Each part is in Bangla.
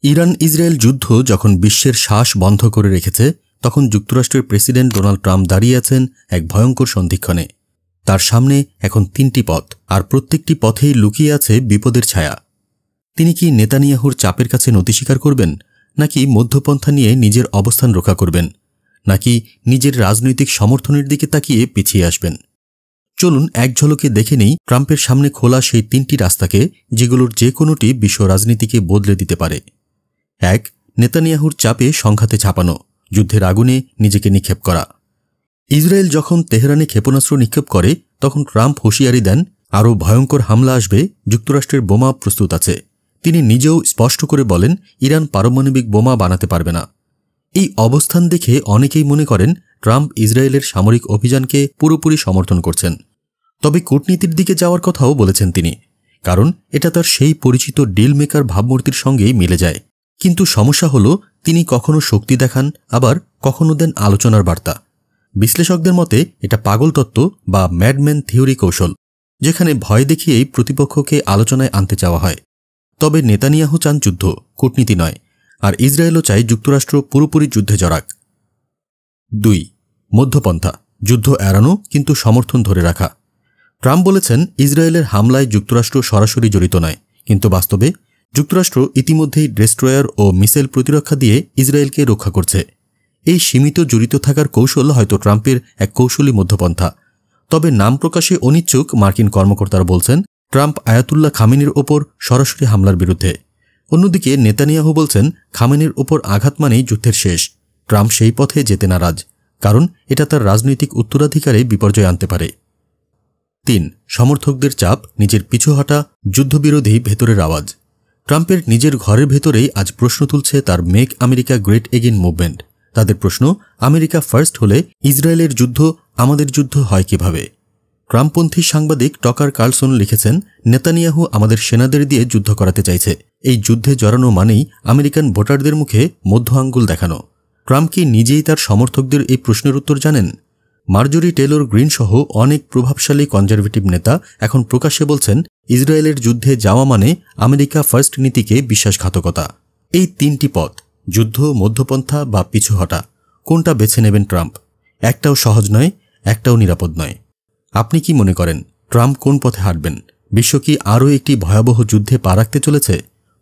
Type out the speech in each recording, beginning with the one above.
ইরান ইসরায়েল যুদ্ধ যখন বিশ্বের শ্বাস বন্ধ করে রেখেছে, তখন যুক্তরাষ্ট্রের প্রেসিডেন্ট ডোনাল্ড ট্রাম্প দাঁড়িয়ে আছেন এক ভয়ঙ্কর সন্ধিক্ষণে। তার সামনে এখন 3টি পথ, আর প্রত্যেকটি পথেই লুকিয়ে আছে বিপদের ছায়া। তিনি কি নেতানিয়াহুর চাপের কাছে নতি স্বীকার করবেন, নাকি মধ্যপন্থা নিয়ে নিজের অবস্থান রক্ষা করবেন, নাকি নিজের রাজনৈতিক সমর্থনের দিকে তাকিয়ে পিছিয়ে আসবেন? চলুন এক ঝলকে দেখে নেই ট্রাম্পের সামনে খোলা সেই 3টি রাস্তাকে, যেগুলোর যে কোনোটি বিশ্ব রাজনীতিকে বদলে দিতে পারে। 1. নেতানিয়াহুর চাপে সংঘাতে ঝাঁপানো, যুদ্ধের আগুনে নিজেকে নিক্ষেপ করা। ইসরায়েল যখন তেহরানে ক্ষেপণাস্ত্র নিক্ষেপ করে, তখন ট্রাম্প হুঁশিয়ারি দেন, আরও ভয়ঙ্কর হামলা আসবে, যুক্তরাষ্ট্রের বোমা প্রস্তুত আছে। তিনি নিজেও স্পষ্ট করে বলেন, ইরান পারমাণবিক বোমা বানাতে পারবে না। এই অবস্থান দেখে অনেকেই মনে করেন ট্রাম্প ইসরায়েলের সামরিক অভিযানকে পুরোপুরি সমর্থন করছেন। তবে কূটনীতির দিকে যাওয়ার কথাও বলেছেন তিনি, কারণ এটা তার সেই পরিচিত ডিল মেকার ভাবমূর্তির সঙ্গেই মিলে যায়। কিন্তু সমস্যা হল, তিনি কখনো শক্তি দেখান, আবার কখনো দেন আলোচনার বার্তা। বিশ্লেষকদের মতে এটা পাগল তত্ত্ব বা ম্যাডম্যান থিওরি কৌশল, যেখানে ভয় দেখিয়েই প্রতিপক্ষকে আলোচনায় আনতে চাওয়া হয়। তবে নেতানিয়াহু চান যুদ্ধ, কূটনীতি নয়, আর ইসরায়েলও চায় যুক্তরাষ্ট্র পুরোপুরি যুদ্ধে জড়াক। 2. মধ্যপন্থা, যুদ্ধ এড়ানো কিন্তু সমর্থন ধরে রাখা। ট্রাম্প বলেছেন, ইসরায়েলের হামলায় যুক্তরাষ্ট্র সরাসরি জড়িত নয়, কিন্তু বাস্তবে যুক্তরাষ্ট্র ইতিমধ্যেই ডেস্ট্রয়ার ও মিসাইল প্রতিরক্ষা দিয়ে ইসরায়েলকে রক্ষা করছে। এই সীমিত জড়িত থাকার কৌশল হয়তো ট্রাম্পের এক কৌশলী মধ্যপন্থা। তবে নাম প্রকাশে অনিচ্ছুক মার্কিন কর্মকর্তারা বলছেন, ট্রাম্প আয়াতুল্লাহ খামেনির ওপর সরাসরি হামলার বিরুদ্ধে। অন্যদিকে নেতানিয়াহু বলছেন, খামেনির ওপর আঘাত মানেই যুদ্ধের শেষ। ট্রাম্প সেই পথে যেতে নারাজ, কারণ এটা তার রাজনৈতিক উত্তরাধিকারে বিপর্যয় আনতে পারে। 3. সমর্থকদের চাপ, নিজের পিছু হটা, যুদ্ধবিরোধী ভেতরের আওয়াজ। ট্রাম্পের নিজের ঘরের ভেতরেই আজ প্রশ্ন তুলছে তার make America great again movement. তাদের প্রশ্ন, আমেরিকা ফার্স্ট হলে ইসরায়েলের যুদ্ধ আমাদের যুদ্ধ হয় কিভাবে? ট্রাম্পপন্থী সাংবাদিক টকার কার্লসন লিখেছেন, নেতানিয়াহু আমাদের সেনাদের দিয়ে যুদ্ধ করাতে চাইছে। এই যুদ্ধে জড়ানো মানেই আমেরিকান ভোটারদের মুখে মধ্য আঙ্গুল দেখানো। ট্রাম্প কি নিজেই তার সমর্থকদের এই প্রশ্নের উত্তর জানেন? মার্জরি টেলর গ্রিন সহ অনেক প্রভাবশালী কনজারভেটিভ নেতা এখন প্রকাশ্যে বলছেন, ইসরায়েলের যুদ্ধে যাওয়া মানে আমেরিকা ফার্স্ট নীতিকে বিশ্বাসঘাতকতা। এই 3টি পথ, যুদ্ধ, মধ্যপন্থা বা পিছু হটা, কোনটা বেছে নেবেন ট্রাম্প? একটাও সহজ নয়, একটাও নিরাপদ নয়। আপনি কি মনে করেন, ট্রাম্প কোন পথে হাঁটবেন? বিশ্ব কি আরও একটি ভয়াবহ যুদ্ধে পা রাখতে চলেছে?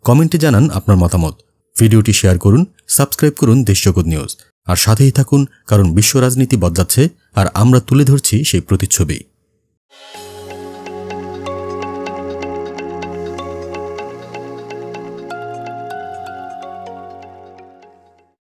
কমেন্টে জানান আপনার মতামত। ভিডিওটি শেয়ার করুন, সাবস্ক্রাইব করুন দেশজগৎ নিউজ, আর সাথেই থাকুন, কারণ বিশ্ব রাজনীতি বদলাচ্ছে আর আমরা তুলে ধরছি সেই প্রতিচ্ছবি।